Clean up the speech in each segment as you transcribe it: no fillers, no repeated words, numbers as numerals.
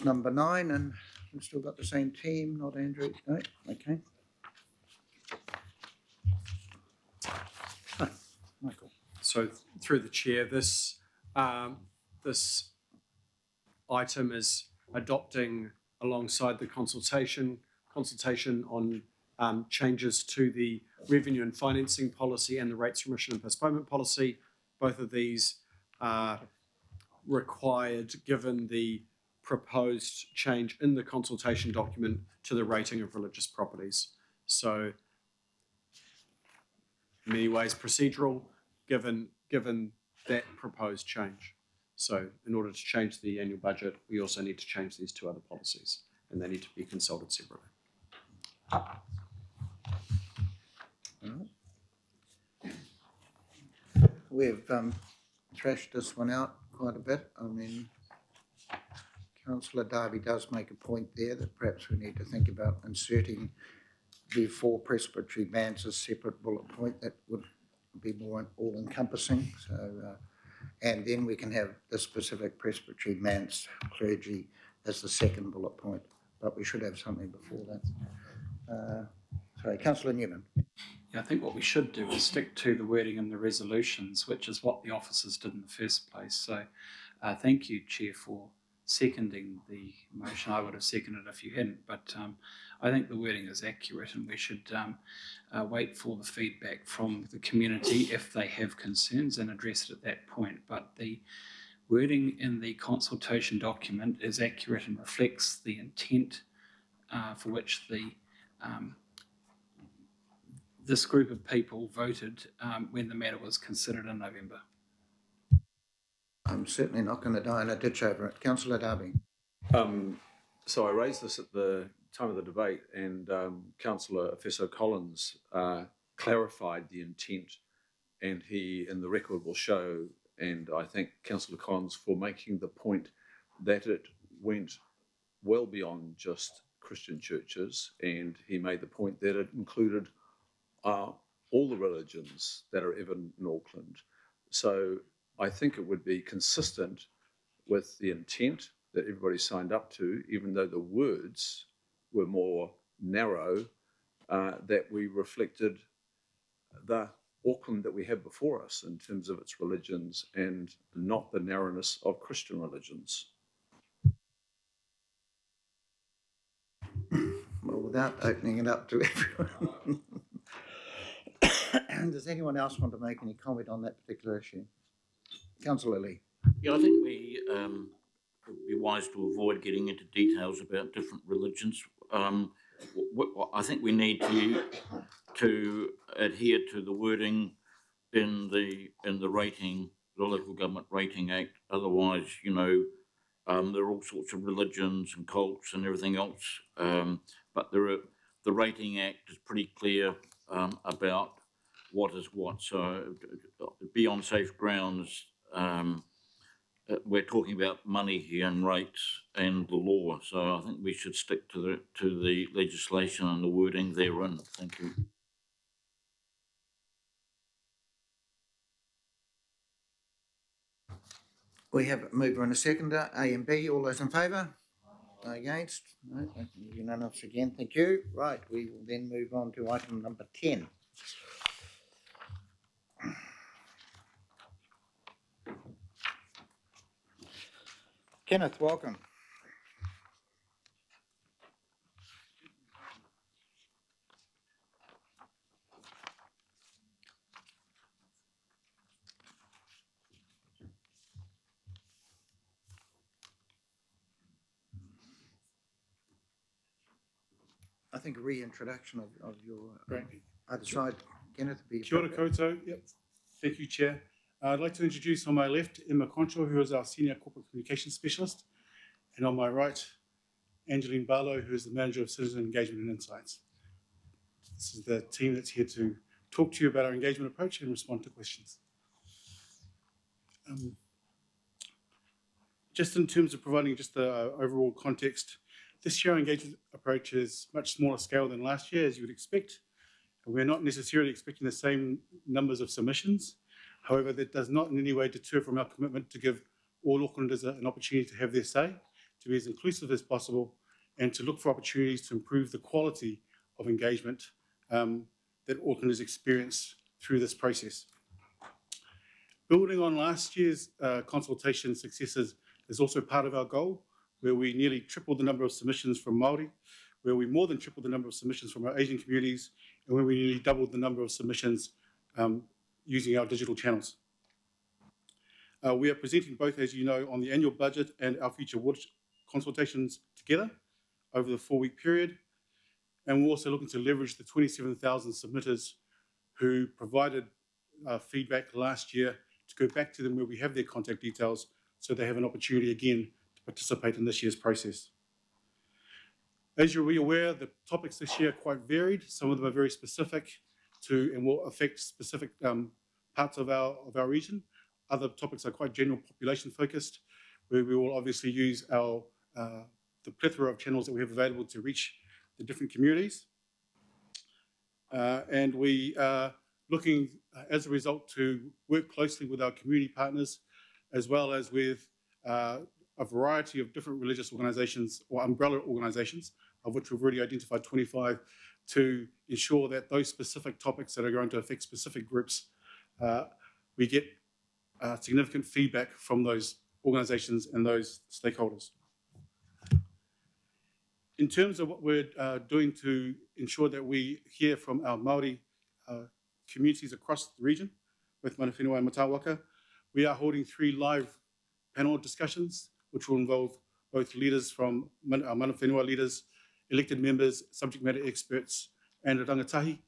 That's number 9, and we've still got the same team, not Andrew. No, okay. Oh, Michael. So through the chair, this item is adopting alongside the consultation on changes to the revenue and financing policy and the rates remission and postponement policy. Both of these are required given the proposed change in the consultation document to the rating of religious properties. So in many ways procedural given that proposed change. So in order to change the annual budget, we also need to change these 2 other policies, and they need to be consulted separately. We've thrashed this one out quite a bit. I mean, Councillor Darby does make a point there that perhaps we need to think about inserting the 4 presbytery bands as a separate bullet point. That would be more all-encompassing. So, and then we can have the specific presbytery manse clergy as the 2nd bullet point. But we should have something before that. Sorry, Councillor Newman. Yeah, I think what we should do is stick to the wording in the resolutions, which is what the officers did in the first place. So thank you, Chair, for seconding the motion. I would have seconded it if you hadn't, but I think the wording is accurate, and we should wait for the feedback from the community if they have concerns and address it at that point. But the wording in the consultation document is accurate and reflects the intent for which this group of people voted when the matter was considered in November. I'm certainly not going to die in a ditch over it. Councillor Darby. So I raised this at the time of the debate, and Councillor Efeso-Collins clarified the intent, and he, in the record, will show, and I thank Councillor Collins for making the point that it went well beyond just Christian churches, and he made the point that it included all the religions that are evident in Auckland. So I think it would be consistent with the intent that everybody signed up to, even though the words were more narrow, that we reflected the Auckland that we have before us in terms of its religions and not the narrowness of Christian religions. Well, without opening it up to everyone. Does anyone else want to make any comment on that particular issue? Councillor Lee. Yeah, I think we would be wise to avoid getting into details about different religions. I think we need to adhere to the wording in the rating, the Local Government Rating Act. Otherwise, you know, there are all sorts of religions and cults and everything else. But the Rating Act is pretty clear about what is what. So be on safe grounds. We're talking about money here and rates and the law. So I think we should stick to the legislation and the wording therein. Thank you. We have a mover and a seconder, A and B. All those in favour? Against? No, unanimous again. Thank you. Right, we will then move on to item number 10. Kenneth, welcome. I think a reintroduction of your other side, Kenneth. Kia ora koutou. Yep. Thank you, Chair. I'd like to introduce on my left Emma Concho, who is our Senior Corporate Communications Specialist, and on my right, Angeline Barlow, who is the Manager of Citizen Engagement and Insights. This is the team that's here to talk to you about our engagement approach and respond to questions. Just in terms of providing just the overall context, this year our engagement approach is much smaller scale than last year, as you would expect. We're not necessarily expecting the same numbers of submissions. However, that does not in any way deter from our commitment to give all Aucklanders an opportunity to have their say, to be as inclusive as possible and to look for opportunities to improve the quality of engagement that Auckland has experienced through this process. Building on last year's consultation successes is also part of our goal, where we nearly tripled the number of submissions from Māori, where we more than tripled the number of submissions from our Asian communities, and where we nearly doubled the number of submissions using our digital channels. We are presenting both, as you know, on the annual budget and our future water consultations together over the 4-week period. And we're also looking to leverage the 27,000 submitters who provided feedback last year to go back to them where we have their contact details so they have an opportunity again to participate in this year's process. As you'll be aware, the topics this year are quite varied. Some of them are very specific to and will affect specific parts of our region. Other topics are quite general population focused, where we will obviously use our the plethora of channels that we have available to reach the different communities. And we are looking, as a result, to work closely with our community partners, as well as with a variety of different religious organisations or umbrella organisations, of which we've already identified 25, to ensure that those specific topics that are going to affect specific groups, we get significant feedback from those organisations and those stakeholders. In terms of what we're doing to ensure that we hear from our Māori communities across the region, with Mana Whenua and Matawaka, we are holding 3 live panel discussions, which will involve both leaders from our Mana Whenua leaders, elected members, subject matter experts, and a rangatahi,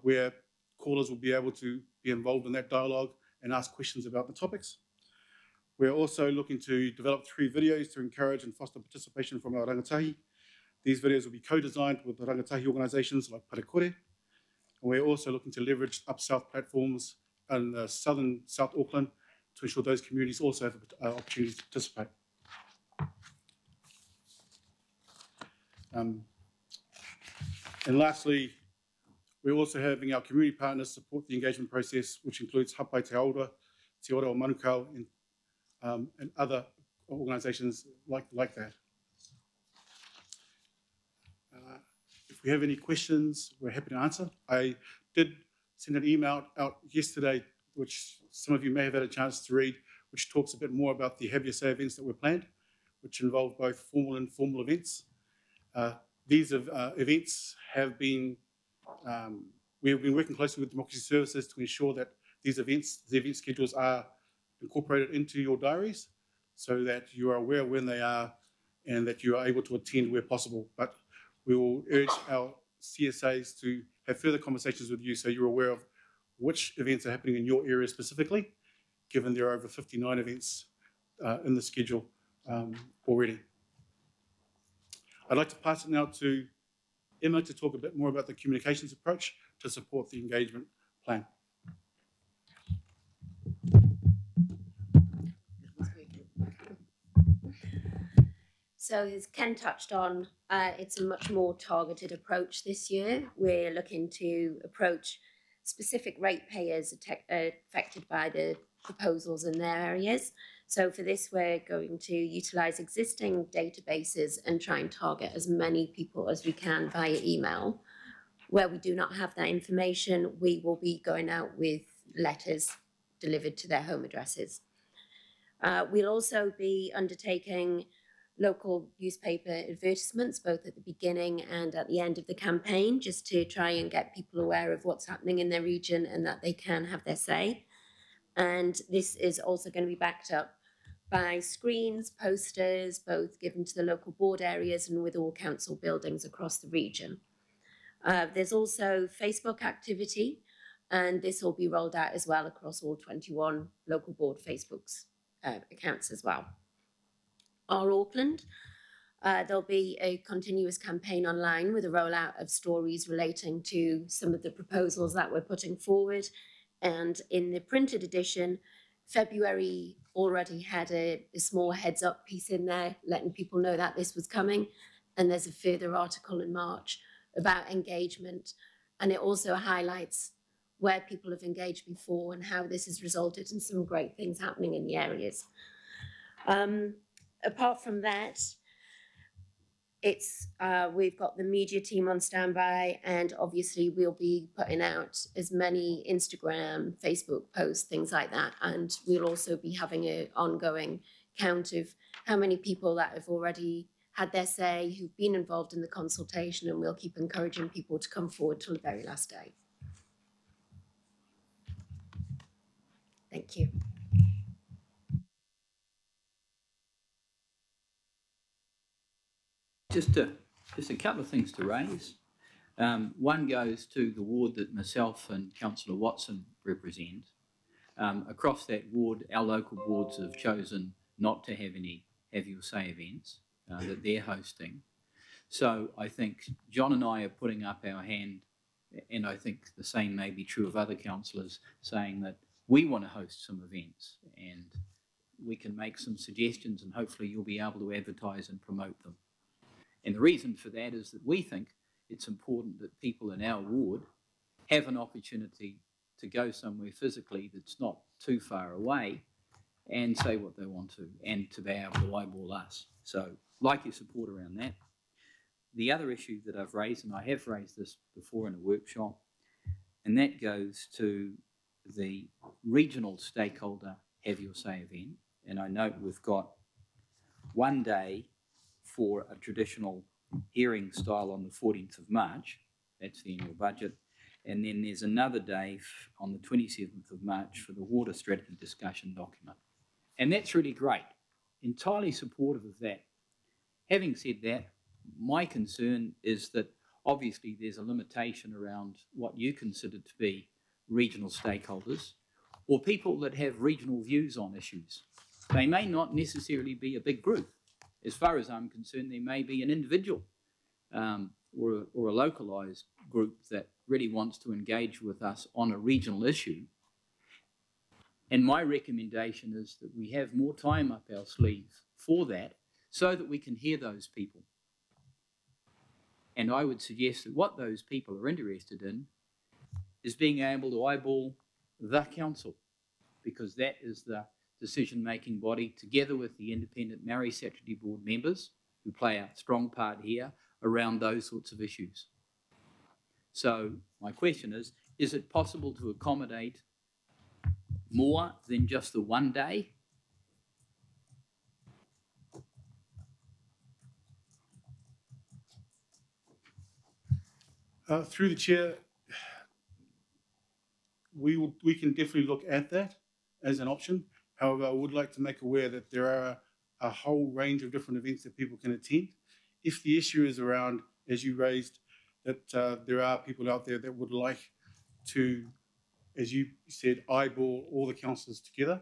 where callers will be able to be involved in that dialogue and ask questions about the topics. We're also looking to develop 3 videos to encourage and foster participation from our rangatahi. These videos will be co-designed with the rangatahi organisations like Parekore. And we're also looking to leverage Up South platforms in southern South Auckland to ensure those communities also have opportunities to participate. And lastly, we're also having our community partners support the engagement process, which includes Hapai Te Aura, Te Ora o Manukau, and other organisations like that. If we have any questions, we're happy to answer. I did send an email out yesterday, which some of you may have had a chance to read, which talks a bit more about the Have Your Say events that were planned, which involve both formal and informal events. These events have been, we've been working closely with Democracy Services to ensure that these events, the event schedules are incorporated into your diaries so that you are aware when they are and that you are able to attend where possible. But we will urge our CSAs to have further conversations with you so you're aware of which events are happening in your area specifically, given there are over 59 events in the schedule already. I'd like to pass it now to Emma to talk a bit more about the communications approach to support the engagement plan. So as Ken touched on, it's a much more targeted approach this year. We're looking to approach specific ratepayers affected by the proposals in their areas. So for this, we're going to utilise existing databases and try and target as many people as we can via email. Where we do not have that information, we will be going out with letters delivered to their home addresses. We'll also be undertaking local newspaper advertisements, both at the beginning and at the end of the campaign, just to try and get people aware of what's happening in their region and that they can have their say. And this is also going to be backed up by screens, posters, both given to the local board areas and with all council buildings across the region. There's also Facebook activity, and this will be rolled out as well across all 21 local board Facebook's accounts as well. Our Auckland, there'll be a continuous campaign online with a rollout of stories relating to some of the proposals that we're putting forward. And in the printed edition, February already had a small heads up piece in there, letting people know that this was coming. And there's a further article in March about engagement. And it also highlights where people have engaged before and how this has resulted in some great things happening in the areas. apart from that, it's we've got the media team on standby, and obviously we'll be putting out as many Instagram, Facebook posts, things like that, and we'll also be having an ongoing count of how many people that have already had their say, who've been involved in the consultation, and we'll keep encouraging people to come forward till the very last day. Thank you. Just a couple of things to raise. One goes to the ward that myself and Councillor Watson represent. Across that ward, our local boards have chosen not to have any Have Your Say events that they're hosting. So I think John and I are putting up our hand, and I think the same may be true of other councillors, saying that we want to host some events, and we can make some suggestions, and hopefully you'll be able to advertise and promote them. And the reason for that is that we think it's important that people in our ward have an opportunity to go somewhere physically that's not too far away and say what they want to, and to be able to eyeball us. So, like your support around that. The other issue that I've raised, and I have raised this before in a workshop, and that goes to the regional stakeholder Have Your Say event. And I note we've got one day for a traditional hearing style on the 14th of March, that's the annual budget, and then there's another day on the 27th of March for the water strategy discussion document. And that's really great, entirely supportive of that. Having said that, my concern is that obviously there's a limitation around what you consider to be regional stakeholders or people that have regional views on issues. They may not necessarily be a big group. As far as I'm concerned, there may be an individual or a localised group that really wants to engage with us on a regional issue. And my recommendation is that we have more time up our sleeve for that so that we can hear those people. And I would suggest that what those people are interested in is being able to eyeball the council, because that is the decision-making body, together with the independent Maori Statutory Board members, who play a strong part here around those sorts of issues. So my question is it possible to accommodate more than just the one day? Through the chair, we can definitely look at that as an option. However, I would like to make aware that there are a whole range of different events that people can attend. If the issue is around, as you raised, that there are people out there that would like to, as you said, eyeball all the councillors together,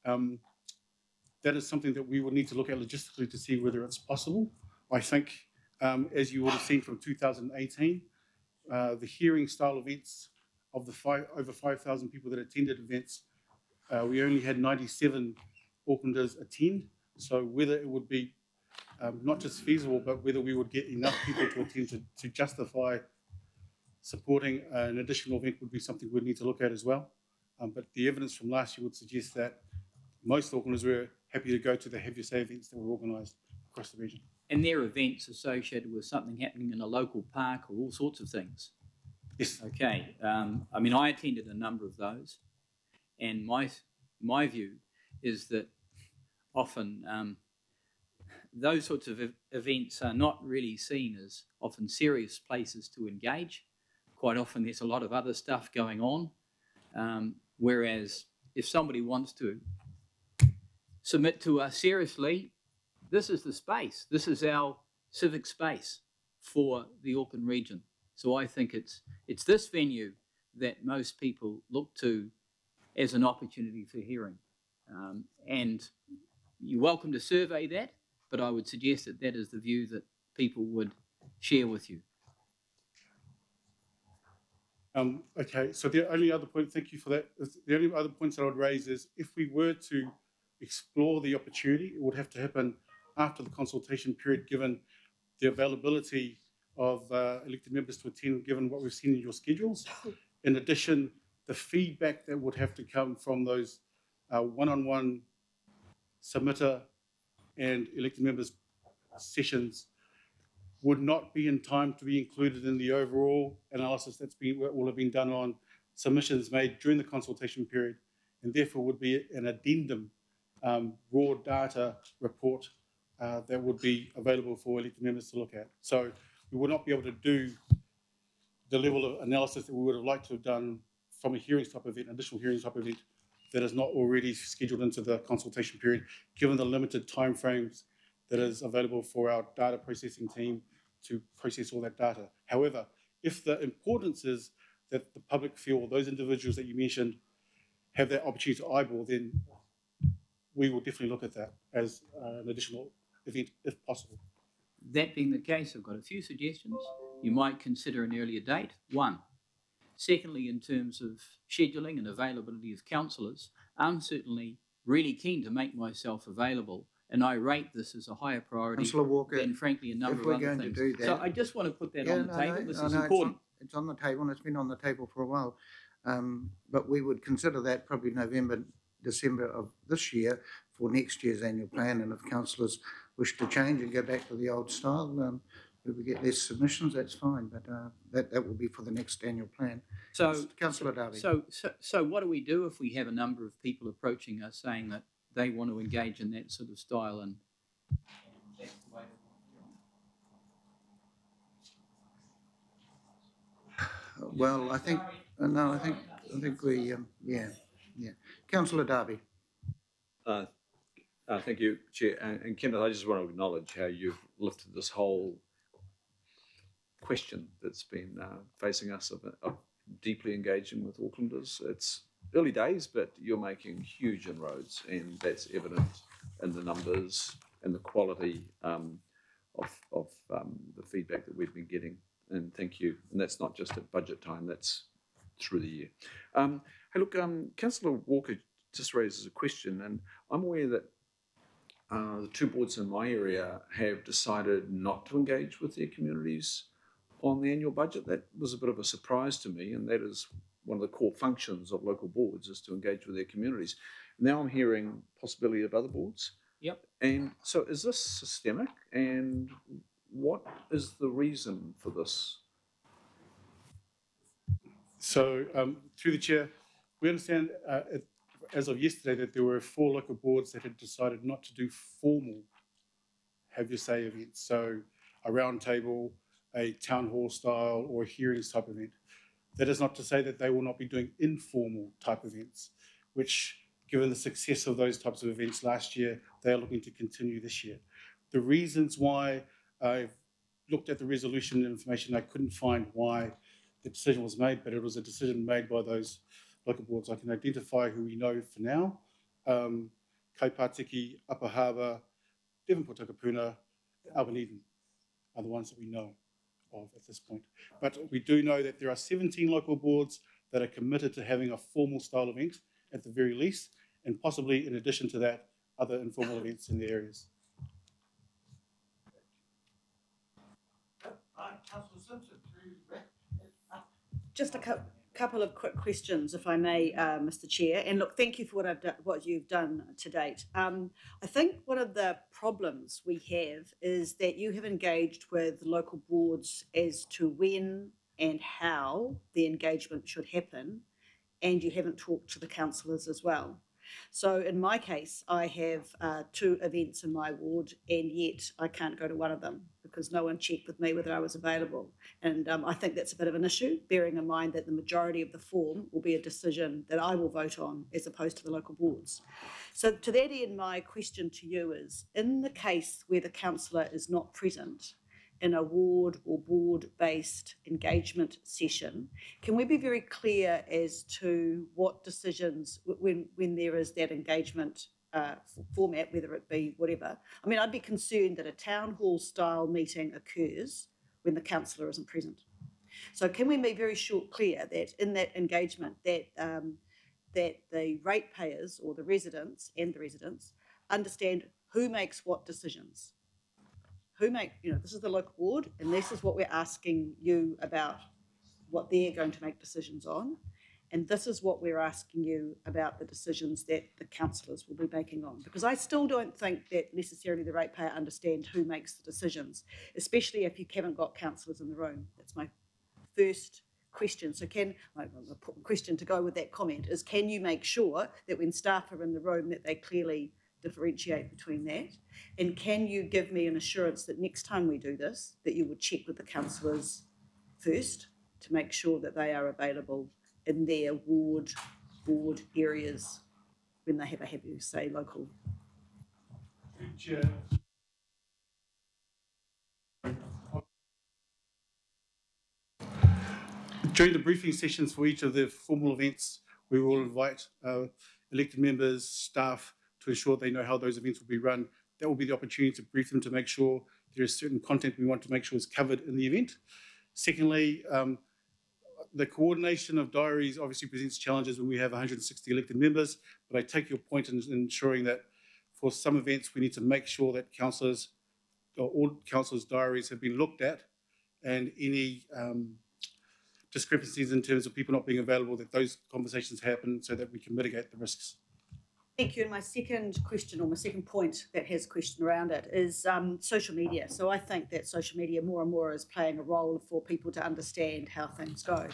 that is something that we will need to look at logistically to see whether it's possible. I think, as you would have seen from 2018, the hearing style events of the over 5,000 people that attended events, we only had 97 Aucklanders attend. So whether it would be not just feasible, but whether we would get enough people to attend to justify supporting an additional event would be something we'd need to look at as well. But the evidence from last year would suggest that most Aucklanders were happy to go to the Have Your Say events that were organised across the region. And they're events associated with something happening in a local park or all sorts of things? Yes. Okay. I mean, I attended a number of those, and my view is that often those sorts of events are not really seen as often serious places to engage. Quite often there's a lot of other stuff going on, whereas if somebody wants to submit to us seriously, this is the space. This is our civic space for the Auckland region. So I think it's this venue that most people look to as an opportunity for hearing. And you're welcome to survey that, but I would suggest that that is the view that people would share with you. Okay, so the only other point, thank you for that. The only other points that I would raise is if we were to explore the opportunity, it would have to happen after the consultation period, given the availability of elected members to attend, given what we've seen in your schedules. In addition, the feedback that would have to come from those one-on-one submitter and elected members' sessions would not be in time to be included in the overall analysis will have been done on submissions made during the consultation period, and therefore would be an addendum raw data report that would be available for elected members to look at. So we would not be able to do the level of analysis that we would have liked to have done from a hearings type event, additional hearings type event, that is not already scheduled into the consultation period, given the limited timeframes that is available for our data processing team to process all that data. However, if the importance is that the public feel those individuals that you mentioned have that opportunity to eyeball, then we will definitely look at that as an additional event if possible. That being the case, I've got a few suggestions. You might consider an earlier date, one. Secondly, in terms of scheduling and availability of councillors, I'm certainly really keen to make myself available, and I rate this as a higher priority Councillor Walker, than, frankly, a number if of we're other going things. to do that, so I just want to put that on the table. This is no, important. It's on the table, and it's been on the table for a while. But we would consider that probably November, December of this year for next year's annual plan. And if councillors wish to change and go back to the old style, if we get less submissions, that's fine. But that will be for the next annual plan. So, Councillor Darby. So what do we do if we have a number of people approaching us saying that they want to engage in that sort of style? And well, I think no, I think we yeah. Councillor Darby. Thank you, Chair. And Kenneth, I just want to acknowledge how you've lifted this whole question that's been facing us of deeply engaging with Aucklanders. It's early days, but you're making huge inroads, and that's evident in the numbers and the quality of the feedback that we've been getting. And thank you. And that's not just at budget time, that's through the year. Hey, look, Councillor Walker just raises a question, and I'm aware that the two boards in my area have decided not to engage with their communities on the annual budget. That was a bit of a surprise to me, and that is one of the core functions of local boards, is to engage with their communities. Now I'm hearing possibility of other boards. Yep. And so is this systemic, and what is the reason for this? So through the chair, we understand as of yesterday that there were 4 local boards that had decided not to do formal have your say events. So a round table, a town hall style, or a hearings type event. That is not to say that they will not be doing informal type events, which, given the success of those types of events last year, they are looking to continue this year. The reasons why I've looked at the resolution information, I couldn't find why the decision was made, but it was a decision made by those local boards. I can identify who we know for now. Kaipatiki, Upper Harbour, Devonport Takapuna, Alban Eden are the ones that we know of at this point. But we do know that there are 17 local boards that are committed to having a formal style event at the very least, and possibly in addition to that, other informal events in the areas. Just a couple of quick questions, if I may, Mr. Chair. And look, thank you for what you've done to date. I think one of the problems we have is that you have engaged with local boards as to when and how the engagement should happen, and you haven't talked to the councillors as well. So in my case, I have 2 events in my ward, and yet I can't go to one of them because no one checked with me whether I was available. And I think that's a bit of an issue, bearing in mind that the majority of the form will be a decision that I will vote on as opposed to the local boards. So to that end, my question to you is, in the case where the councillor is not present in a ward or board-based engagement session, can we be very clear as to what decisions, when there is that engagement format, whether it be whatever? I mean, I'd be concerned that a town hall style meeting occurs when the councillor isn't present. So can we be very clear that in that engagement that that the ratepayers or the residents understand who makes what decisions? This is the local board, and this is what we're asking you about, what they're going to make decisions on. And this is what we're asking you about the decisions that the councillors will be making on. Because I still don't think that necessarily the ratepayer understand who makes the decisions, especially if you haven't got councillors in the room. That's my first question. So my question to go with that comment is, can you make sure that when staff are in the room that they clearly differentiate between that? And can you give me an assurance that next time we do this, that you would check with the councillors first to make sure that they are available in their ward areas when they have a heavy, say, local. During the briefing sessions for each of the formal events, we will invite elected members, staff, to ensure they know how those events will be run. That will be the opportunity to brief them to make sure there is certain content we want to make sure is covered in the event. Secondly, the coordination of diaries obviously presents challenges when we have 160 elected members, but I take your point in ensuring that for some events we need to make sure that councillors, or all councillors' diaries have been looked at, and any discrepancies in terms of people not being available, that those conversations happen so that we can mitigate the risks. Thank you. And my second question, or my second point that has a question around it, is social media. So I think that social media more and more is playing a role for people to understand how things go.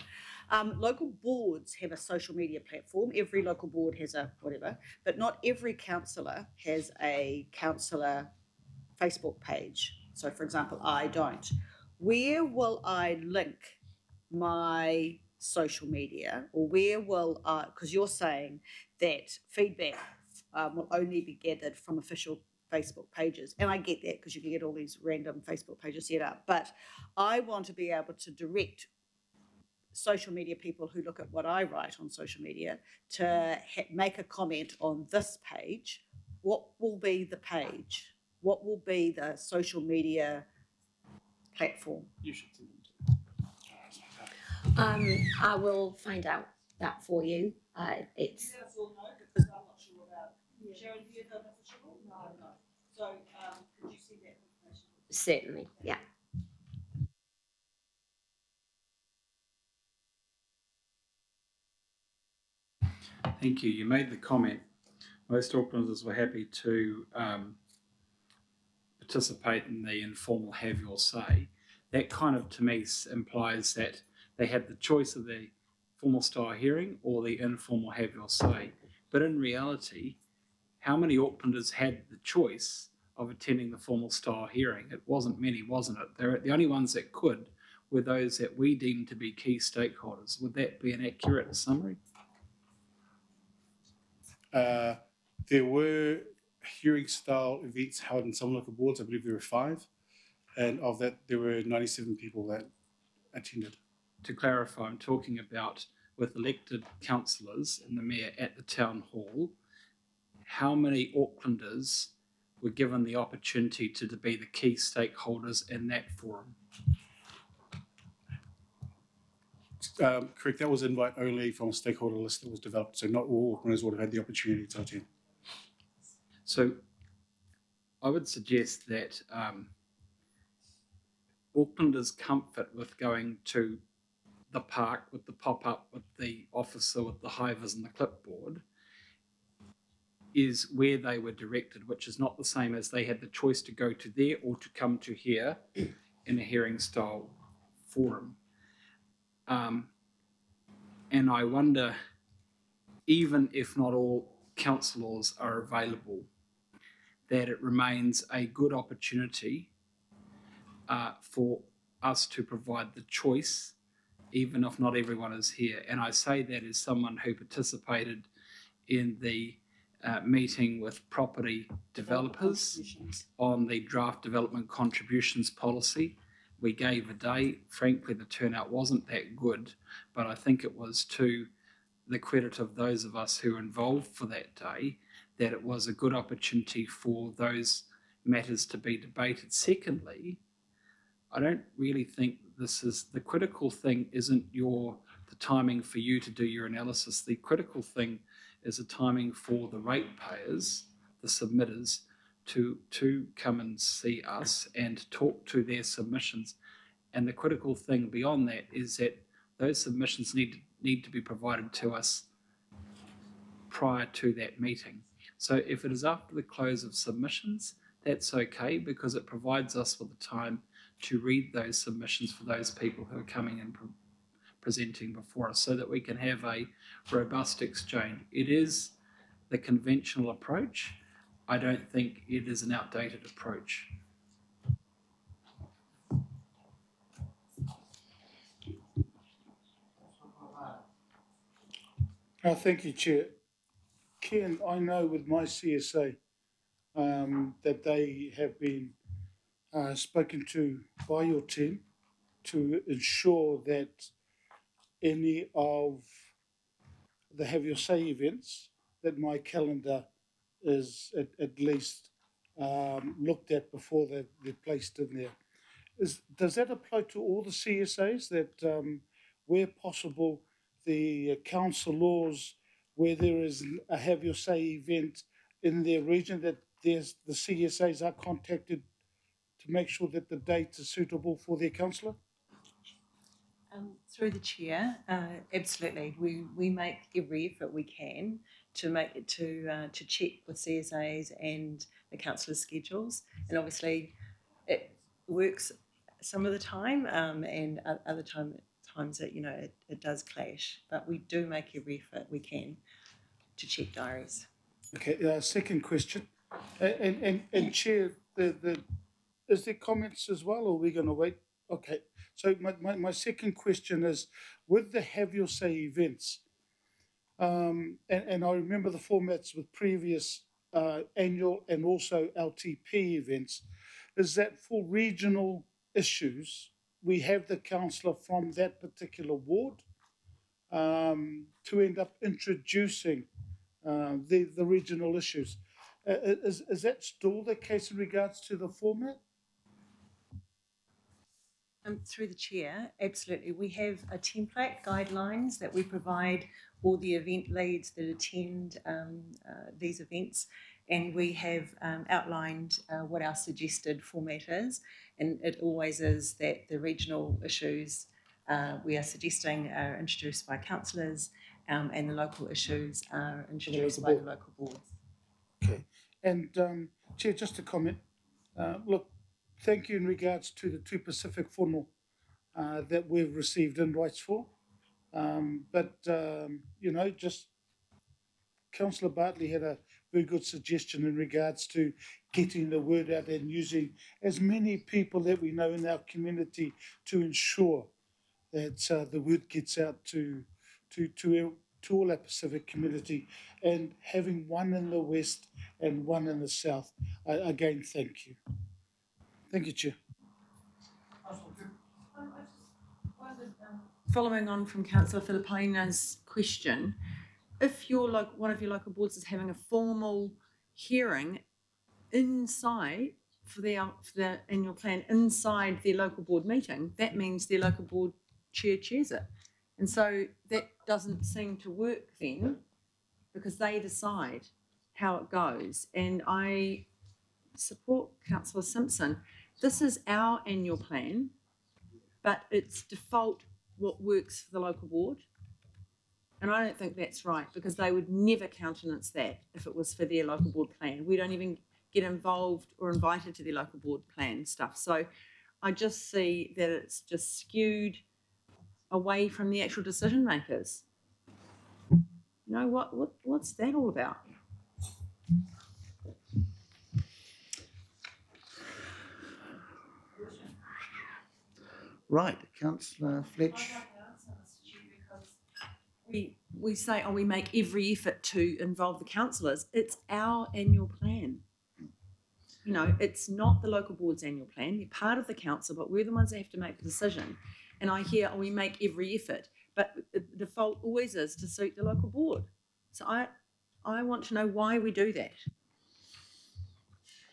Local boards have a social media platform. Every local board has a whatever, but not every councillor has a councillor Facebook page. So, for example, I don't. Where will I link my social media, or where will I, because you're saying that feedback will only be gathered from official Facebook pages, and I get that because you can get all these random Facebook pages set up, but I want to be able to direct social media people who look at what I write on social media to make a comment on this page. What will be the page? What will be the social media platform? You should send them to. I will find out that for you. It's Because I'm not sure about. Sharon, do you know if it's official? No. So could you see that information? certainly, yeah. Thank you. You made the comment most Aucklanders were happy to participate in the informal have your say. That kind of, to me, implies that they had the choice of the formal style hearing or the informal have your say. But in reality, how many Aucklanders had the choice of attending the formal style hearing? It wasn't many, wasn't it? The only ones that could were those that we deemed to be key stakeholders. Would that be an accurate summary? There were hearing style events held in some local boards. I believe there were 5, and of that there were 97 people that attended. To clarify, I'm talking about with elected councillors and the mayor at the town hall, how many Aucklanders were given the opportunity to be the key stakeholders in that forum? Correct, that was invite only from a stakeholder list that was developed, so not all Aucklanders would have had the opportunity to attend. So I would suggest that Aucklanders' comfort with going to the park with the pop-up, with the officer with the high-vis and the clipboard, is where they were directed, which is not the same as they had the choice to go to there or to come to here in a hearing style forum. And I wonder, even if not all councillors are available, that it remains a good opportunity for us to provide the choice, even if not everyone is here. And I say that as someone who participated in the meeting with property developers on the draft development contributions policy. We gave a day. Frankly, the turnout wasn't that good, but I think it was to the credit of those of us who were involved for that day that it was a good opportunity for those matters to be debated. Secondly, I don't really think this is the critical thing. Isn't the timing for you to do your analysis? The critical thing is the timing for the ratepayers, the submitters, to come and see us and talk to their submissions. And the critical thing beyond that is that those submissions need to need to be provided to us prior to that meeting. So if it is after the close of submissions, that's okay, because it provides us with the time to read those submissions for those people who are coming and presenting before us, so that we can have a robust exchange. It is the conventional approach. I don't think it is an outdated approach. Thank you, Chair. Ken, I know with my CSA that they have been spoken to by your team to ensure that any of the Have Your Say events, that my calendar is at least looked at before they're placed in there. Does that apply to all the CSAs, that where possible the council laws where there is a Have Your Say event in their region, that the CSAs are contacted to make sure that the date is suitable for their councillor? Through the chair, absolutely. We make every effort we can to make it to check with CSAs and the councillors' schedules, and obviously it works some of the time, and other times that it does clash. But we do make every effort we can to check diaries. Okay. Second question, and Chair, is there comments as well, or are we going to wait? Okay. So my second question is, with the Have Your Say events, and I remember the formats with previous annual and also LTP events, is that for regional issues, we have the councillor from that particular ward to end up introducing the regional issues. Is that still the case in regards to the format? Through the chair, absolutely. We have a template guidelines that we provide all the event leads that attend these events, and we have outlined what our suggested format is, and it always is that the regional issues we are suggesting are introduced by councillors, and the local issues are introduced by the local boards. Okay. And Chair, just a comment. Look, thank you in regards to the 2 Pacific whānau that we've received invites for. But just Councillor Bartley had a very good suggestion in regards to getting the word out and using as many people that we know in our community to ensure that the word gets out to all our Pacific community, and having one in the west and one in the south. Again, thank you. Thank you, Chair. Following on from Councillor Filipaina's question, if one of your local boards is having a formal hearing inside for their annual plan inside their local board meeting, that means their local board chair chairs it. And so that doesn't seem to work then, because they decide how it goes. And I support Councillor Simpson. This is our annual plan, but it's default what works for the local board. And I don't think that's right, because they would never countenance that if it was for their local board plan. We don't even get involved or invited to their local board plan stuff. So I just see that it's just skewed away from the actual decision makers. What's that all about? Right, Councillor Fletch. We say, we make every effort to involve the councillors. It's our annual plan. It's not the local board's annual plan. They're part of the council, but we're the ones that have to make the decision. And I hear, we make every effort, but the default always is to suit the local board. So I want to know why we do that.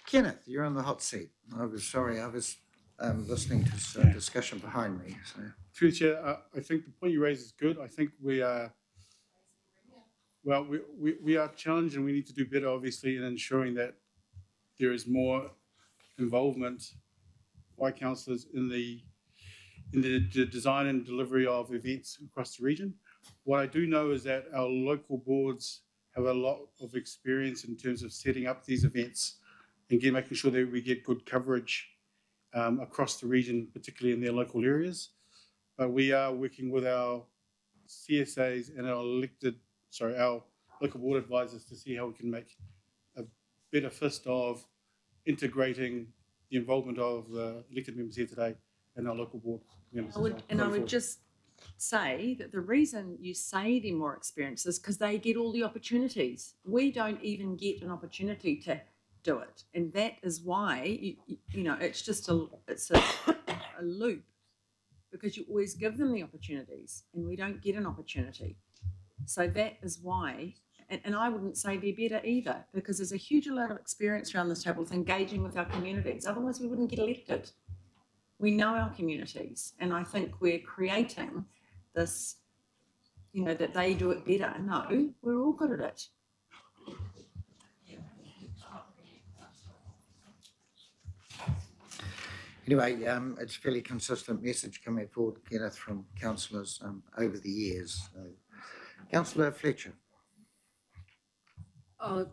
Kenneth, you're on the hot seat. I was listening to some discussion behind me. So. Through the chair, I think the point you raise is good. I think we are challenged, and we need to do better, obviously, in ensuring that there is more involvement by councillors in the design and delivery of events across the region. What I do know is that our local boards have a lot of experience in terms of setting up these events and making sure that we get good coverage across the region, particularly in their local areas. But we are working with our CSAs and our local board advisors to see how we can make a better fist of integrating the involvement of the elected members here today and our local board members. I would just say that the reason you say they're more experienced is because they get all the opportunities. We don't even get an opportunity to do it, and that is why you know it's just a loop, because you always give them the opportunities and we don't get an opportunity. So that is why, and I wouldn't say they're better either, because there's a huge amount of experience around this table with engaging with our communities. Otherwise we wouldn't get elected. We know our communities, and I think we're creating this, you know, that they do it better. No, we're all good at it. Anyway, it's a fairly consistent message coming forward, Kenneth, from councillors over the years. Councillor Fletcher. Oh,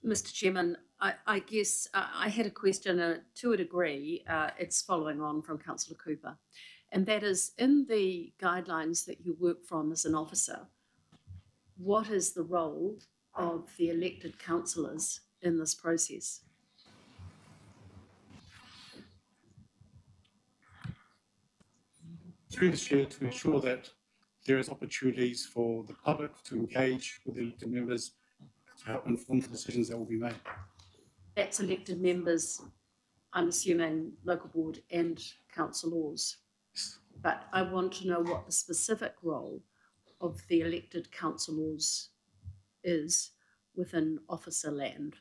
Mr. Chairman, I guess I had a question to a degree. It's following on from Councillor Cooper, and that is, in the guidelines that you work from as an officer, what is the role of the elected councillors in this process? Through this year, to ensure that there is opportunities for the public to engage with the elected members to help inform the decisions that will be made. That's elected members, I'm assuming local board and councillors. But I want to know what the specific role of the elected councillors is within officer land.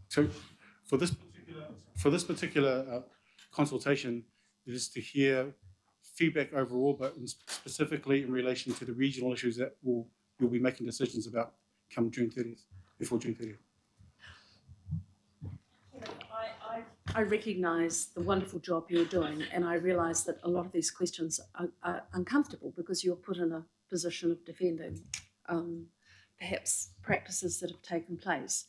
So for this particular consultation, it is to hear feedback overall, but specifically in relation to the regional issues that you'll be making decisions about come June 30th, before June 30th. I recognise the wonderful job you're doing, and I realise that a lot of these questions are uncomfortable because you're put in a position of defending perhaps practices that have taken place.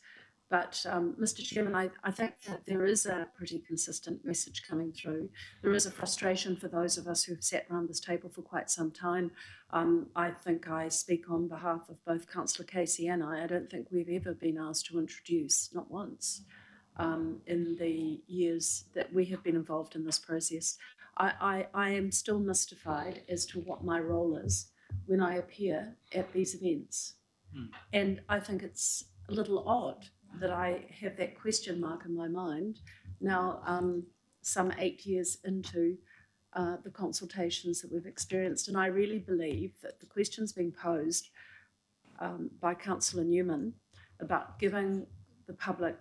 But, Mr. Chairman, I think that there is a pretty consistent message coming through. There is a frustration for those of us who have sat around this table for quite some time. I think I speak on behalf of both Councillor Casey and I don't think we've ever been asked to introduce, not once, in the years that we have been involved in this process. I am still mystified as to what my role is when I appear at these events. And I think it's a little odd that I have that question mark in my mind now, some 8 years into the consultations that we've experienced. And I really believe that the questions being posed by Councillor Newman about giving the public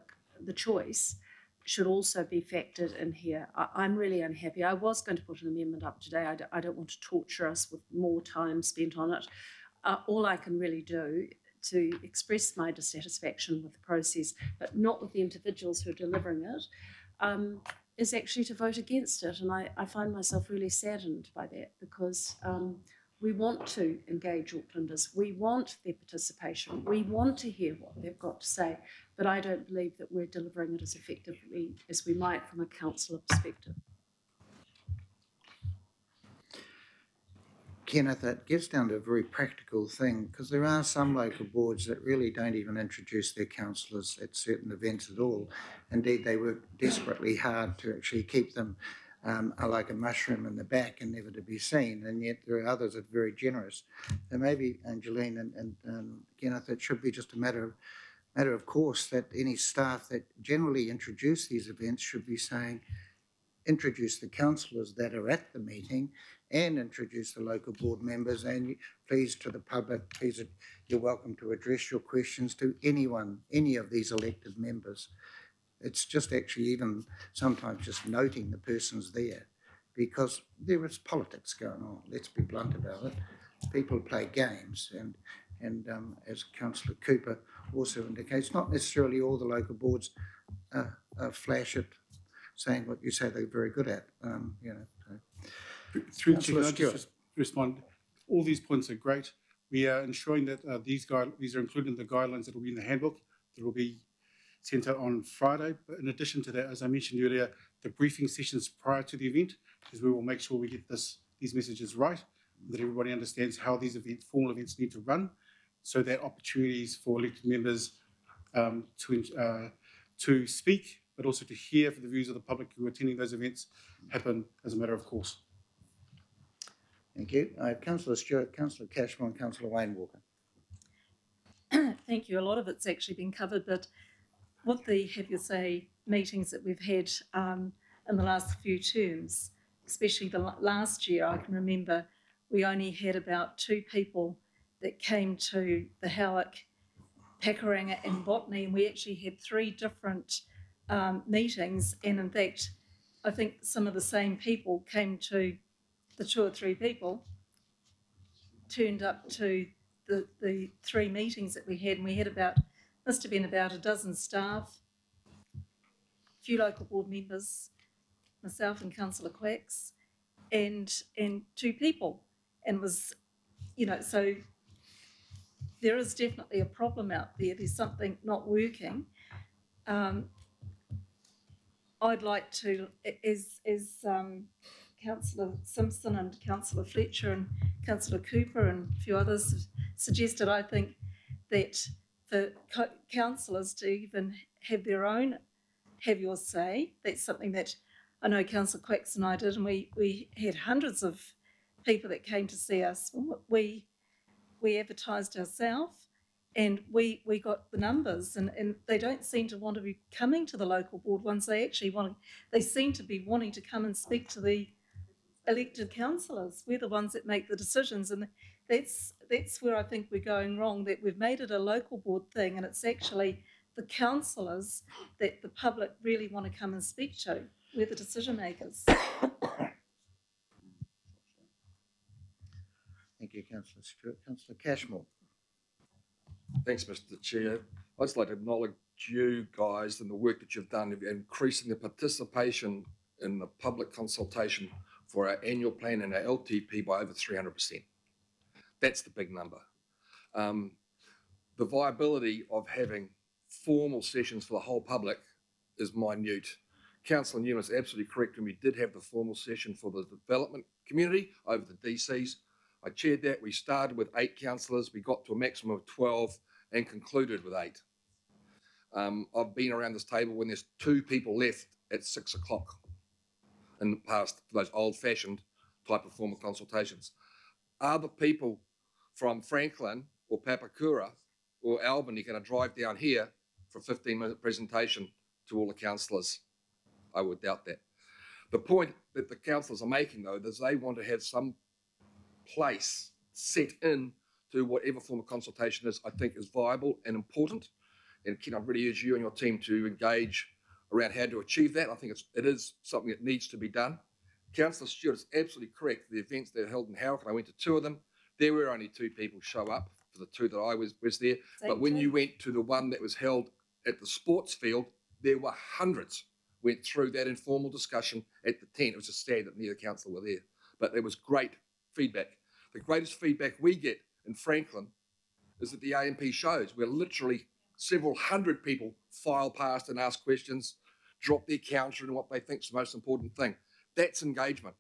the choice should also be factored in here. I'm really unhappy. I was going to put an amendment up today. I don't want to torture us with more time spent on it. All I can really do to express my dissatisfaction with the process, but not with the individuals who are delivering it, is actually to vote against it. And I find myself really saddened by that, because we want to engage Aucklanders. We want their participation. We want to hear what they've got to say, but I don't believe that we're delivering it as effectively as we might from a councillor perspective. Kenneth, it gets down to a very practical thing, because there are some local boards that really don't even introduce their councillors at certain events at all. Indeed, they work desperately hard to actually keep them like a mushroom in the back and never to be seen, and yet there are others that are very generous. So maybe, Angeline and Kenneth, it should be just a matter of course that any staff that generally introduce these events should be saying, introduce the councillors that are at the meeting and introduce the local board members, and please, to the public, please, you're welcome to address your questions to anyone, any of these elected members. It's just actually even sometimes just noting the person's there, because there is politics going on, let's be blunt about it. People play games, and as Councillor Cooper also indicates, not necessarily all the local boards flash it, saying what you say they're very good at, you know. So. Through the chair, respond. All these points are great. We are ensuring that these are included in the guidelines that will be in the handbook that will be sent out on Friday. But in addition to that, as I mentioned earlier, the briefing sessions prior to the event, because we will make sure we get these messages right, that everybody understands how these formal events need to run, so that opportunities for elected members to speak, but also to hear for the views of the public who are attending those events happen as a matter of course. Thank you. I have Councillor Stewart, Councillor Cashmore and Councillor Wayne Walker. Thank you. A lot of it's actually been covered, but with the Have Your Say meetings that we've had in the last few terms, especially the last year, I can remember we only had about 2 people that came to the Howick, Pakuranga and Botany, and we actually had 3 different meetings, and in fact I think some of the same people came to the 2 or 3 people turned up to the 3 meetings that we had, and we had must have been about a dozen staff, a few local board members, myself and Councillor Quacks, and 2 people, and was, so there is definitely a problem out there. There's something not working. I'd like to, as Councillor Simpson and Councillor Fletcher and Councillor Cooper and a few others have suggested, I think that for councillors to even have their own Have Your Say, that's something that I know Councillor Quacks and I did, and we had hundreds of people that came to see us. We advertised ourselves, and we got the numbers, and they don't seem to want to be coming to the local board ones. They seem to be wanting to come and speak to the elected councillors. We're the ones that make the decisions, and that's where I think we're going wrong, that we've made it a local board thing, and it's actually the councillors that the public really want to come and speak to. We're the decision makers. Thank you, Councillor Stewart. Councillor Cashmore. Thanks, Mr. Chair. I'd just like to acknowledge you guys and the work that you've done of increasing the participation in the public consultation for our annual plan and our LTP by over 300%. That's the big number. The viability of having formal sessions for the whole public is minute. Councillor Newman is absolutely correct when we did have the formal session for the development community over the DCs. I chaired that. We started with 8 councillors. We got to a maximum of 12 and concluded with 8. I've been around this table when there's 2 people left at 6 o'clock in the past for those old-fashioned type of formal consultations. Are the people from Franklin or Papakura or Albany going to drive down here for a 15-minute presentation to all the councillors? I would doubt that. The point that the councillors are making, though, is they want to have some place set in to whatever form of consultation is, I think is viable and important. And Ken, I really urge you and your team to engage around how to achieve that. I think it is something that needs to be done. Councillor Stewart is absolutely correct. The events that are held in Howick, and I went to 2 of them, there were only 2 people show up for the 2 that I was there. But when you went to the one that was held at the sports field, there were hundreds went through that informal discussion at the tent. It was just sad that neither councillor were there. But there was great feedback. The greatest feedback we get in Franklin is at the AMP shows, where literally several hundred people file past and ask questions, drop their counter in what they think is the most important thing. That's engagement.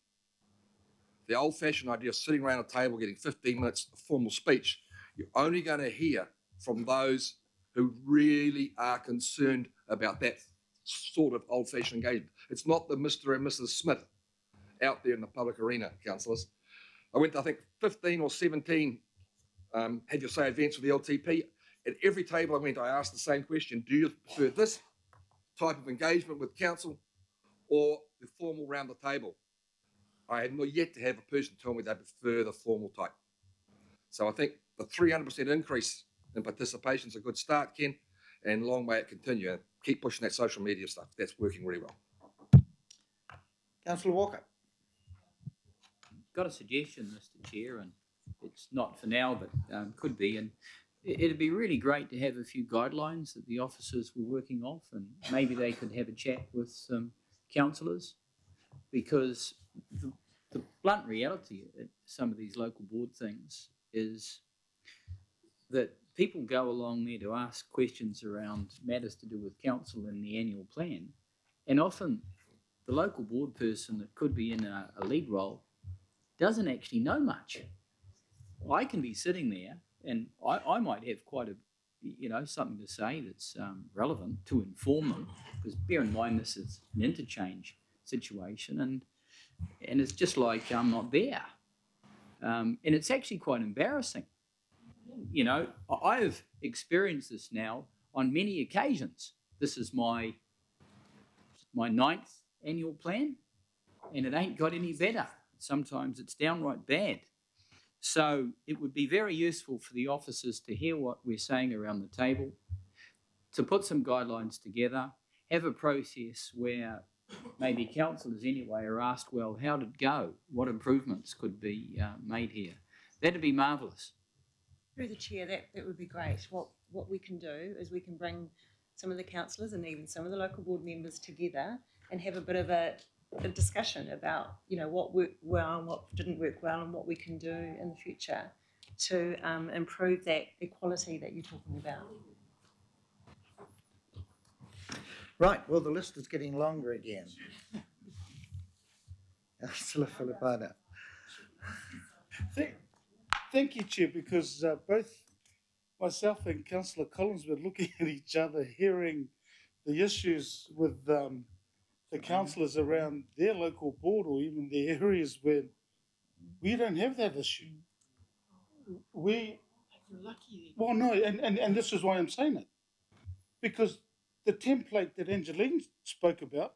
The old-fashioned idea of sitting around a table getting 15 minutes of formal speech, you're only going to hear from those who really are concerned about that sort of old-fashioned engagement. It's not the Mr. and Mrs. Smith out there in the public arena, councillors. I went to, I think, 15 or 17 Have Your Say events with the LTP. At every table I went, I asked the same question: do you prefer this type of engagement with council or the formal round the table? I had not yet to have a person tell me they prefer the formal type. So I think the 300% increase in participation is a good start, Ken, and long may it continue. And keep pushing that social media stuff. That's working really well. Councillor Walker. Got a suggestion, Mr. Chair, and it's not for now, but could be. And it'd be really great to have a few guidelines that the officers were working off, and maybe they could have a chat with some councillors, because the blunt reality at some of these local board things is that people go along there to ask questions around matters to do with council and the annual plan, and often the local board person that could be in a lead role doesn't actually know much. I can be sitting there and I might have quite something to say that's relevant to inform them, because bear in mind this is an interchange situation, and it's just like I'm not there. And it's actually quite embarrassing. You know, I've experienced this now on many occasions. This is my 9th annual plan, and it ain't got any better. Sometimes it's downright bad. So it would be very useful for the officers to hear what we're saying around the table, to put some guidelines together, have a process where maybe councillors anyway are asked, well, how did it go? What improvements could be made here? That'd be marvellous. Through the chair, that would be great. What we can do is we can bring some of the councillors and even some of the local board members together and have a bit of a discussion about, you know, what worked well and what didn't work well and what we can do in the future to improve that equality that you're talking about. Right, well, the list is getting longer again. Councillor Filipina. Thank you, Chair, because both myself and Councillor Collins were looking at each other, hearing the issues with the councillors around their local board or even the areas where we don't have that issue. Well, no, and this is why I'm saying it. Because the template that Angeline spoke about,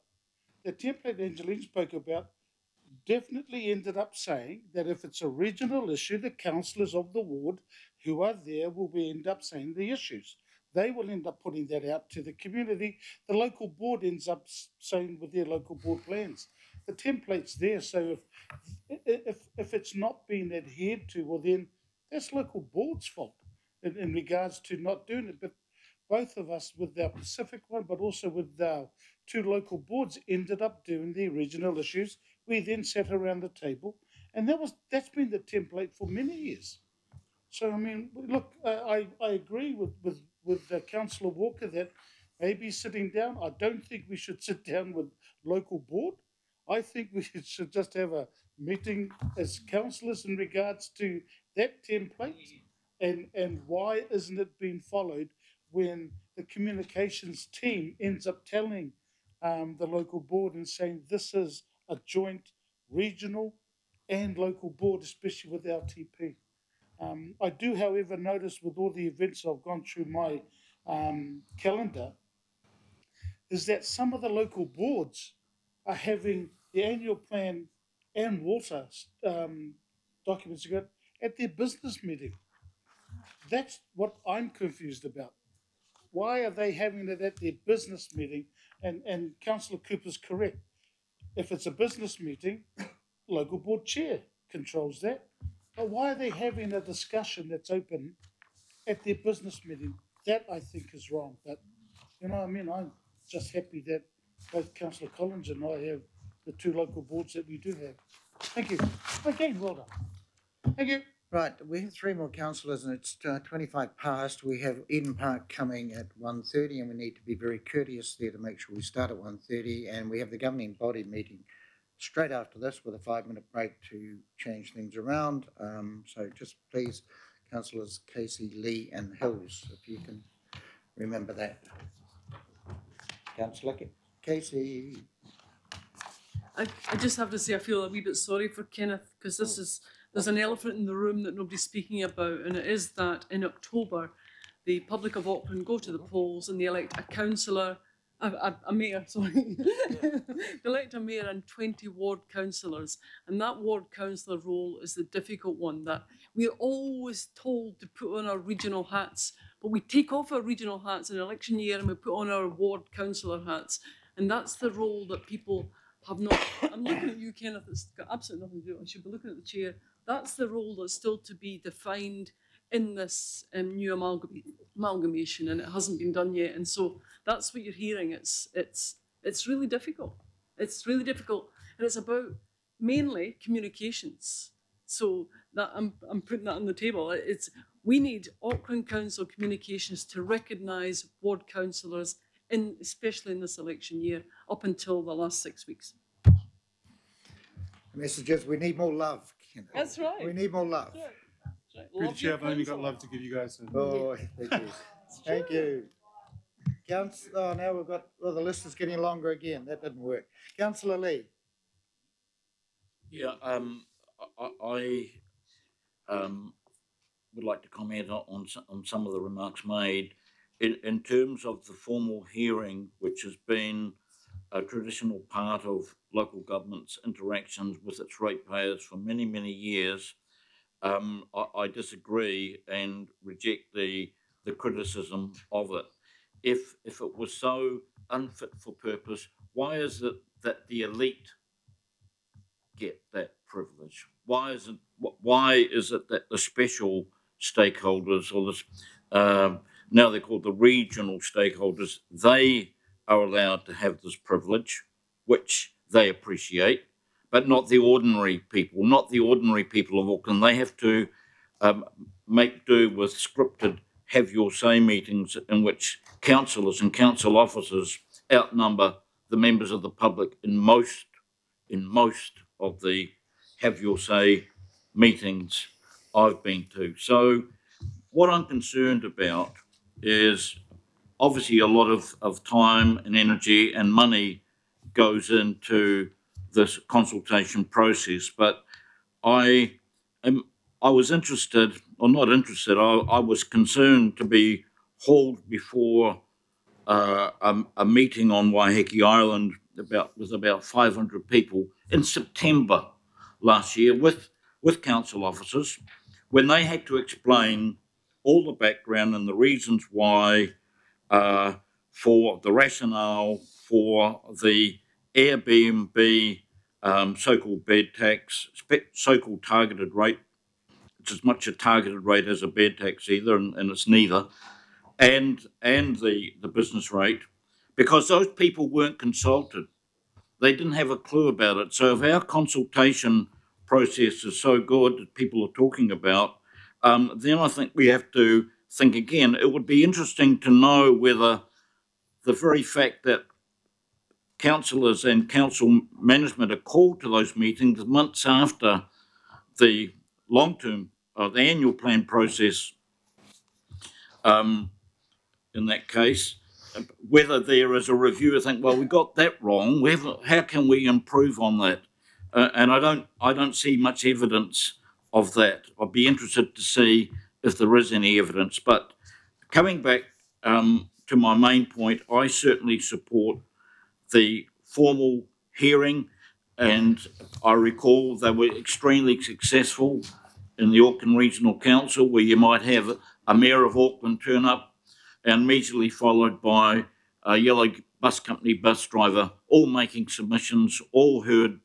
definitely ended up saying that if it's a regional issue, the councillors of the ward who are there will end up saying the issues. They will end up putting that out to the community. The local board ends up saying with their local board plans. The template's there, so if it's not being adhered to, well then that's local board's fault in regards to not doing it. But both of us with our Pacific one, but also with our 2 local boards, ended up doing the regional issues. We then sat around the table, and that's been the template for many years. So I mean, look, I agree with Councillor Walker that maybe sitting down. I don't think we should sit down with local board. I think we should just have a meeting as councillors in regards to that template, and why isn't it being followed when the communications team ends up telling the local board and saying this is a joint regional and local board, especially with LTP. I do, however, notice with all the events I've gone through my calendar, is that some of the local boards are having the annual plan and water documents at their business meeting. That's what I'm confused about. Why are they having it at their business meeting? And Councillor Cooper's correct. If it's a business meeting, local board chair controls that. But why are they having a discussion that's open at their business meeting? That, I think, is wrong. But, you know, I mean, I'm just happy that both Councillor Collins and I have the 2 local boards that we do have. Thank you. Again, well done. Thank you. Right, we have 3 more councillors and it's 25 past. We have Eden Park coming at 1:30 and we need to be very courteous there to make sure we start at 1:30, and we have the governing body meeting straight after this with a 5-minute break to change things around. So just please, Councillors Casey, Lee and Hills, if you can remember that. Councillor Casey. I just have to say I feel a wee bit sorry for Kenneth, because there's an elephant in the room that nobody's speaking about, and it is that in October the public of Auckland go to the polls and they elect a councillor, a mayor, sorry, they elect a mayor and 20 ward councillors, and that ward councillor role is the difficult one that we're always told to put on our regional hats, but we take off our regional hats in election year and we put on our ward councillor hats, and that's the role that people have not. I'm looking at you, Kenneth, it's got absolutely nothing to do with it. I should be looking at the chair. That's the role that's still to be defined in this new amalgamation, and it hasn't been done yet. And so that's what you're hearing. It's really difficult. It's really difficult, and it's about mainly communications. So that I'm putting that on the table. We need Auckland Council communications to recognise ward councillors, especially in this election year, up until the last 6 weeks. The message is we need more love. That's right. We need more love. That's right. Through the chair, I've only got love to give you guys. Oh, thank you. Thank you. Now we've got, well, the list is getting longer again. That didn't work. Councillor Lee. Yeah, I would like to comment on some of the remarks made. In terms of the formal hearing, which has been a traditional part of local government's interactions with its ratepayers for many, many years, I disagree and reject the criticism of it. If it was so unfit for purpose, why is it that the elite get that privilege? Why is it that the special stakeholders, or this now they're called the regional stakeholders, they are allowed to have this privilege, which they appreciate, but not the ordinary people, not the ordinary people of Auckland. They have to make do with scripted have your say meetings in which councillors and council officers outnumber the members of the public in most of the have your say meetings I've been to. So what I'm concerned about is obviously a lot of time and energy and money goes into this consultation process, but I was interested, or not interested, I was concerned to be hauled before a meeting on Waiheke Island with about 500 people in September last year with council officers, when they had to explain all the background and the reasons why, for the rationale for the Airbnb so-called bed tax, so-called targeted rate. It's as much a targeted rate as a bed tax either, and it's neither, and the business rate, because those people weren't consulted. They didn't have a clue about it. So if our consultation process is so good that people are talking about, then I think we have to think again. It would be interesting to know whether the very fact that councillors and council management are called to those meetings months after the long-term, the annual plan process, in that case, whether there is a review, I think, well, we got that wrong. How can we improve on that? And I don't see much evidence of that. I'd be interested to see if there is any evidence. But coming back to my main point, I certainly support the formal hearing, and I recall they were extremely successful in the Auckland Regional Council, where you might have a mayor of Auckland turn up and immediately followed by a yellow bus company bus driver, all making submissions, all heard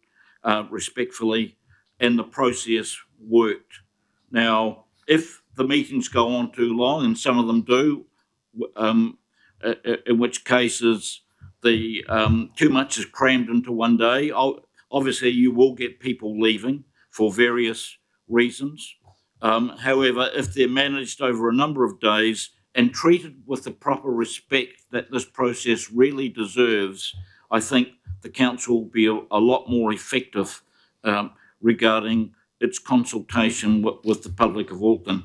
respectfully, and the process worked. Now, if the meetings go on too long, and some of them do, in which cases the too much is crammed into one day, obviously you will get people leaving for various reasons. However, if they're managed over a number of days and treated with the proper respect that this process really deserves, I think the council will be a lot more effective regarding its consultation with the public of Auckland.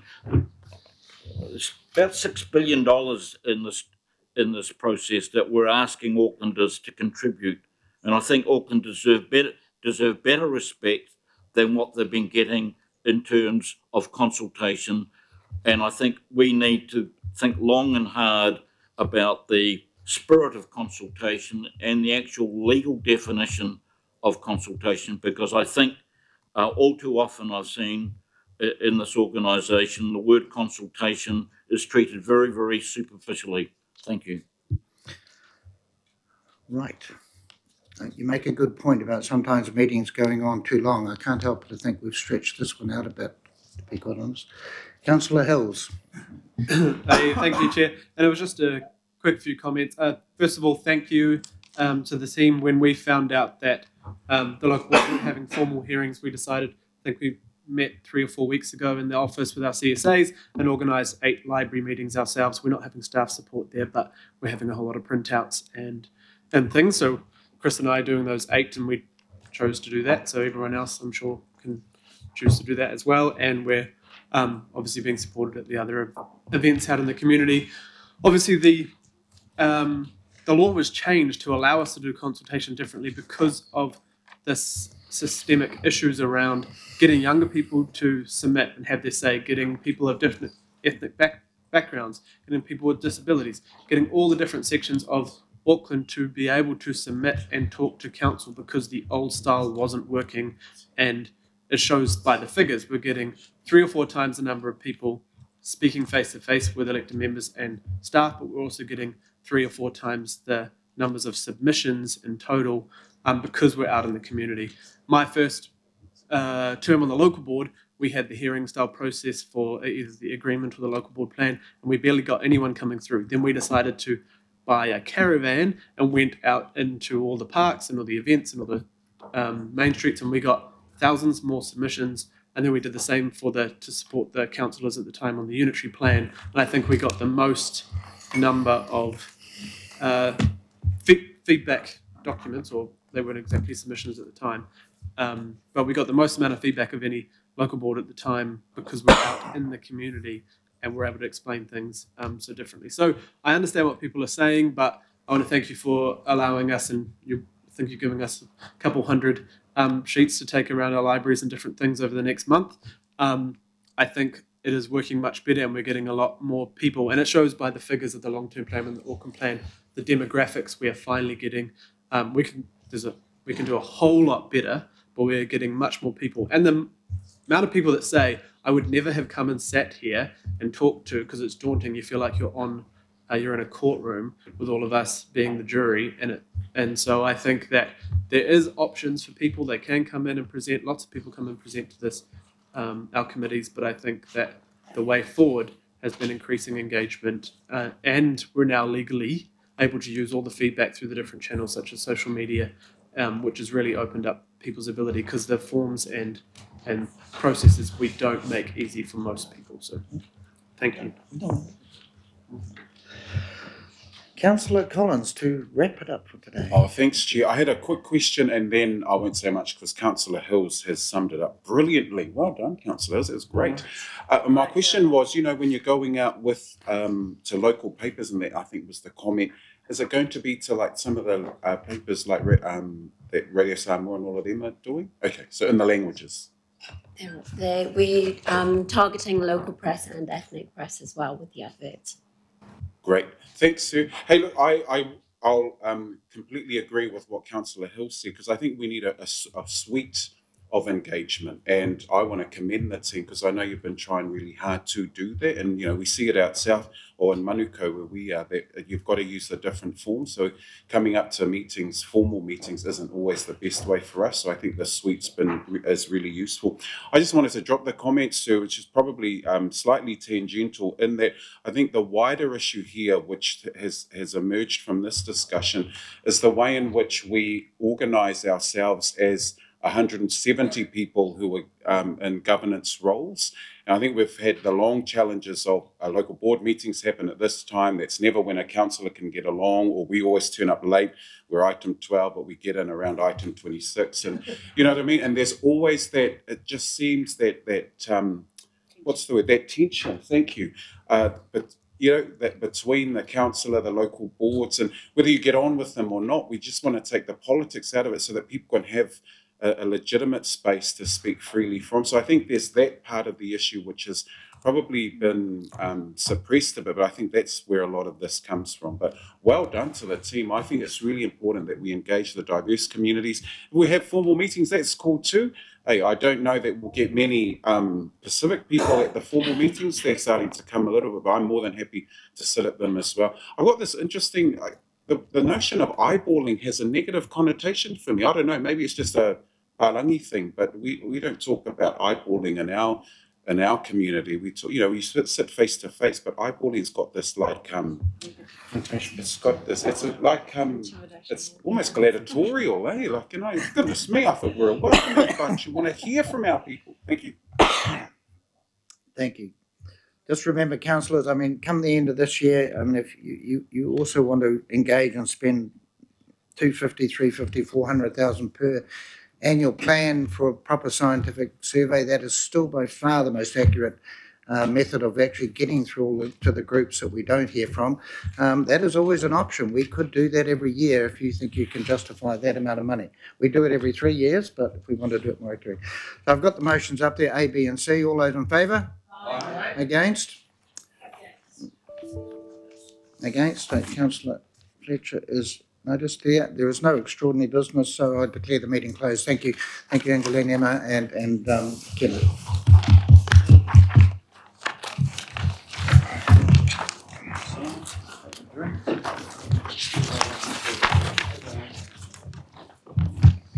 There's about $6 billion in this process that we're asking Aucklanders to contribute, and I think Auckland deserve better respect than what they've been getting in terms of consultation. And I think we need to think long and hard about the spirit of consultation and the actual legal definition of consultation, because I think all too often I've seen in this organisation the word consultation is treated very, very superficially. Thank you. Right. You make a good point about sometimes meetings going on too long. I can't help but to think we've stretched this one out a bit, to be quite honest. Councillor Hills. Hey, thank you, Chair. And it was just a quick few comments. First of all, thank you to the team when we found out that the local board weren't having formal hearings. We decided, I think we met 3 or 4 weeks ago in the office with our CSAs and organised 8 library meetings ourselves. We're not having staff support there, but we're having a whole lot of printouts and things. So Chris and I are doing those 8, and we chose to do that. So everyone else, I'm sure, can choose to do that as well. And we're obviously being supported at the other events out in the community. Obviously, the law was changed to allow us to do consultation differently because of this systemic issues around getting younger people to submit and have their say, getting people of different ethnic backgrounds, getting people with disabilities, getting all the different sections of Auckland to be able to submit and talk to council, because the old style wasn't working. And it shows by the figures, we're getting 3 or 4 times the number of people speaking face to face with elected members and staff, but we're also getting 3 or 4 times the numbers of submissions in total because we're out in the community. My first term on the local board, we had the hearing style process for either the agreement or the local board plan, and we barely got anyone coming through. Then we decided to buy a caravan and went out into all the parks and all the events and all the main streets, and we got thousands more submissions. And then we did the same to support the councillors at the time on the unitary plan. And I think we got the most number of feedback documents, or they weren't exactly submissions at the time, but we got the most amount of feedback of any local board at the time because we're out in the community and we're able to explain things so differently. So I understand what people are saying, but I want to thank you for allowing us, and I think you're giving us a couple hundred sheets to take around our libraries and different things over the next month. I think it is working much better, and we're getting a lot more people, and it shows by the figures of the long-term plan and the Auckland plan, the demographics we are finally getting. We can do a whole lot better, but we're getting much more people. And the amount of people that say, I would never have come and sat here and talked to, because it's daunting. You feel like you're in a courtroom with all of us being the jury in it. And so I think that there is options for people. They can come in and present. Lots of people come and present to this, our committees, but I think that the way forward has been increasing engagement, and we're now legally able to use all the feedback through the different channels such as social media, which has really opened up people's ability, because the forms and processes we don't make easy for most people. So thank you. Councillor Collins, to wrap it up for today. Oh, thanks, Chair. I had a quick question, and then I won't say much because Councillor Hills has summed it up brilliantly. Well done, Councillor Hills. It was great. My question was, when you're going out with to local papers, and that I think was the comment, is it going to be to like some of the papers like that Radio Samoa and all of them are doing? Okay, so in the languages. We're targeting local press and ethnic press as well with the adverts. Great, thanks, Sue. Hey, look, I'll completely agree with what Councillor Hill said, because I think we need a suite of engagement, and I want to commend the team, because I know you've been trying really hard to do that, and we see it out south or in Manukau where we are, that you've got to use the different forms. So coming up to meetings, formal meetings, isn't always the best way for us. So I think the suite's is really useful. I just wanted to drop the comment, Sue, which is probably slightly tangential, in that I think the wider issue here, which has emerged from this discussion, is the way in which we organise ourselves as 170 people who are in governance roles. And I think we've had the long challenges of local board meetings happen at this time. That's never when a councillor can get along, or we always turn up late. We're item 12, but we get in around item 26. And you know what I mean? And there's always that, it just seems that what's the word? That tension, thank you. But that between the councillor, the local boards, and whether you get on with them or not, we just want to take the politics out of it so that people can have a legitimate space to speak freely from. So I think there's that part of the issue which has probably been suppressed a bit, but I think that's where a lot of this comes from. But well done to the team. I think it's really important that we engage the diverse communities. If we have formal meetings, that's cool too. Hey, I don't know that we'll get many Pacific people at the formal meetings. They're starting to come a little bit, but I'm more than happy to sit at them as well. I've got this interesting, the notion of eyeballing has a negative connotation for me. I don't know, maybe it's just a Palangi thing, but we don't talk about eyeballing in our in our community, we talk, you sit face to face, but eyeballing's got this it's got this, it's almost gladiatorial, eh? Goodness me, I thought we're a welcoming bunch. You want to hear from our people. Thank you. Thank you. Just remember, councillors, come the end of this year, if you also want to engage and spend 250, 350, 400,000 per annual plan for a proper scientific survey, that is still by far the most accurate method of actually getting through to the groups that we don't hear from. That is always an option. We could do that every year if you think you can justify that amount of money. We do it every 3 years, but if we want to do it more accurately. So I've got the motions up there, A, B and C. All those in favour? Aye. Against? Against. Councillor Fletcher is noticed there. There is no extraordinary business, so I declare the meeting closed. Thank you. Thank you, Angelina, Emma and Kenneth.